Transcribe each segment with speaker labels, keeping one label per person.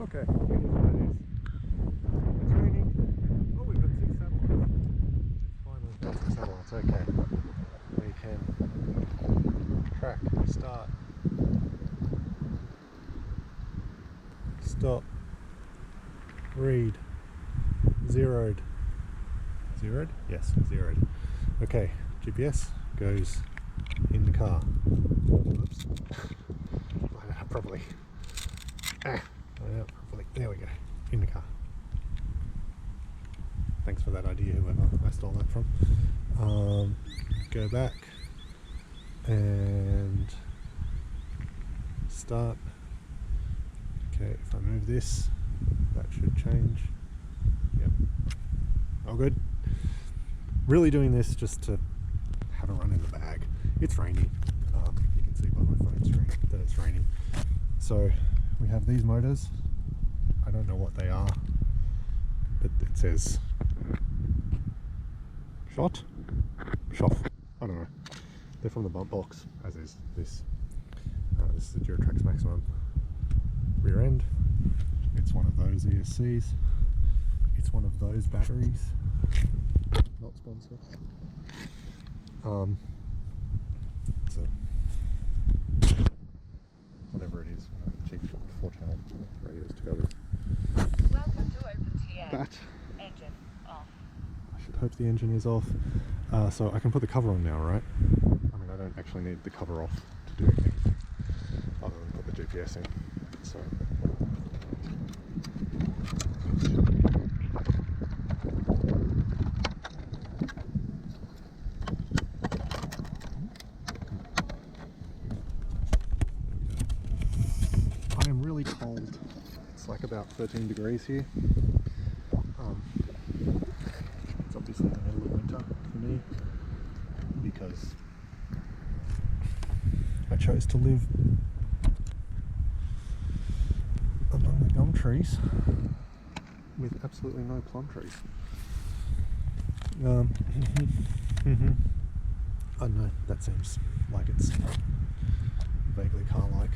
Speaker 1: Okay, it is what it is. It's raining. Oh, we've got 6 satellites. It's fine, we've got 6 satellites, okay. We can track, start, stop, read, zeroed. Zeroed? Yes, zeroed. Okay, GPS goes in the car. Oops. Line it up properly. Line it up properly. There we go. In the car. Thanks for that idea, whoever I stole that from. Go back and start. Okay, if I move this, that should change. Yep. All good. Really doing this just to have a run in the bag. It's raining. You can see by my phone screen that it's raining. So we have these motors. I don't know what they are, but it says shot? Shoff. I don't know. They're from the bump box, as is this. This is the Duratrax Maximum rear end. It's one of those ESCs. It's one of those batteries. Not sponsored. So whatever it is, cheap 4-channel radios to go with.
Speaker 2: Welcome to OpenTA.
Speaker 1: That
Speaker 2: Engine off.
Speaker 1: I should hope the engine is off. So I can put the cover on now, right? I mean, I don't actually need the cover off to do anything other than put the GPS in. So I am really cold. It's like about 13 degrees here. It's obviously the middle of winter for me because I chose to live among the gum trees with absolutely no plum trees. I don't know, that seems like it's vaguely car-like.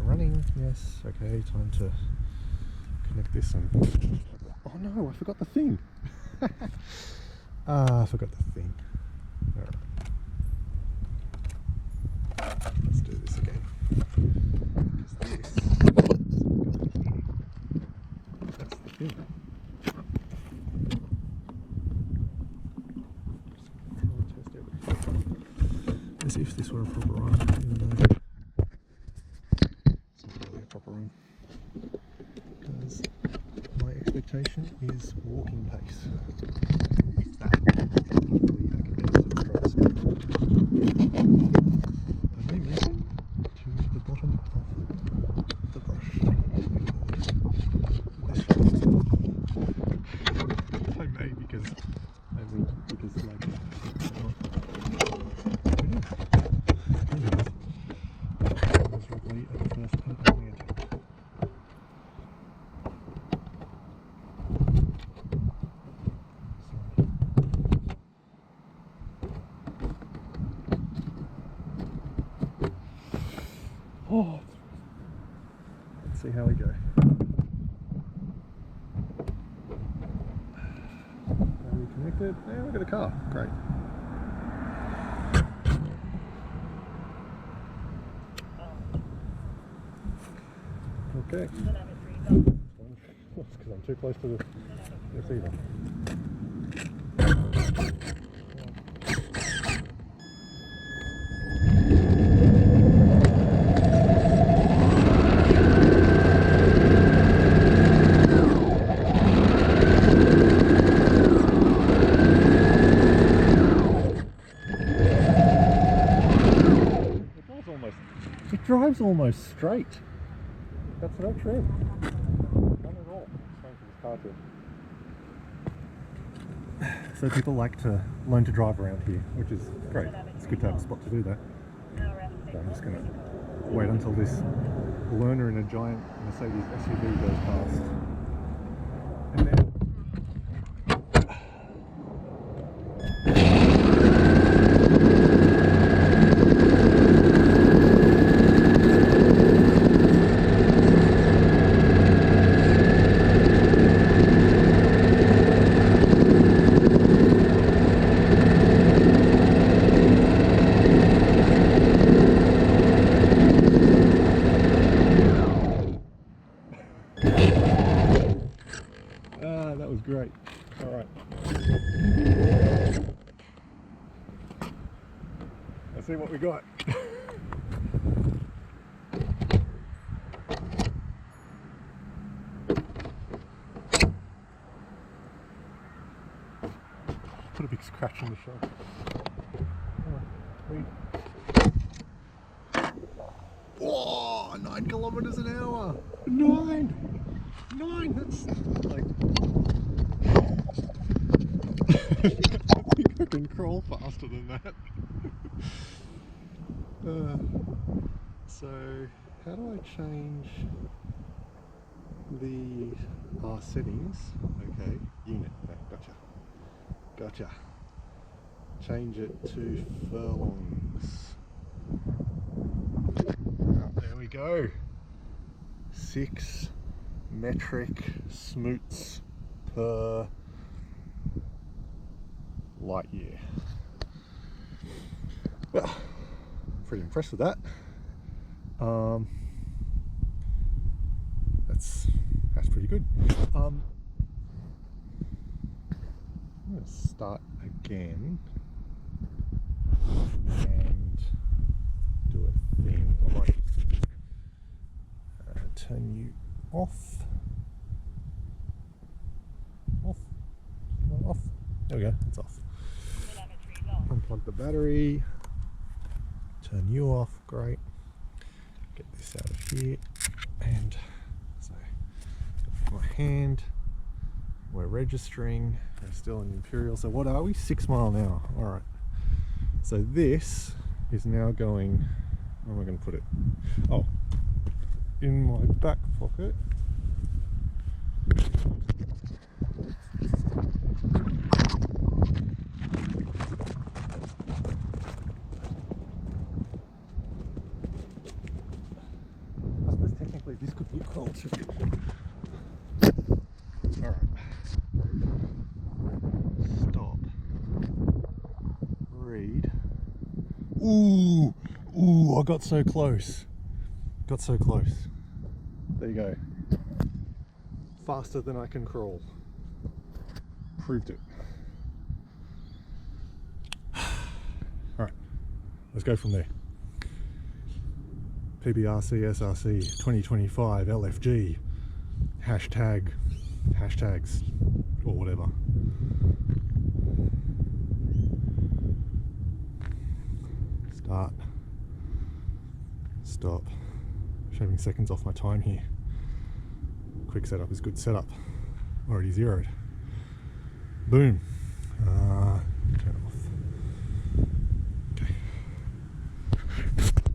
Speaker 1: Running, yes, okay, time to connect this and... Oh no, I forgot the thing! I forgot the thing. Alright. Let's do this again. That's the thing. Just test everything. As if this were a proper run, even though it's not really a proper run. Because my expectation is walking pace. With that, hopefully I can get it to the cross. I may make it to the bottom of the brush. I may because like was roughly at the first opening attempt. Oh, let's see how we go. Are we connected? Yeah, look at the car. Great. Okay. That's because I'm too close to the receiver. It drives almost straight. That's no trim. None at all. Strange for this car to. So people like to learn to drive around here, which is great. It's good to have a spot to do that. So I'm just going to wait until this learner in a giant Mercedes SUV goes past. And then what we got. Put a big scratch in the shell. Oh, 9 kilometers an hour. 9, that's like I think I can crawl faster than that. So how do I change the settings? Okay, unit. Gotcha. Change it to furlongs. There we go. 6 metric smoots per light year. Well, pretty impressed with that. That's pretty good. I'm going to start again and do a thing. I might turn you off. Off. There we go. It's off. Unplug the battery. Turn you off. Great. Get this out of here. And so, my hand. We're registering. We're still in Imperial. So what are we? 6 mile an hour. All right. So this is now going. Where am I going to put it? Oh, in my back pocket. I suppose technically this could be a crawl too. Alright. Stop. Read. Ooh! Ooh, I got so close. There you go. Faster than I can crawl. Proved it. Alright, let's go from there. PBRC, SRC, 2025, LFG, hashtags, or whatever. Start. Stop. Shaving seconds off my time here. Quick setup is good setup. Already zeroed. Boom.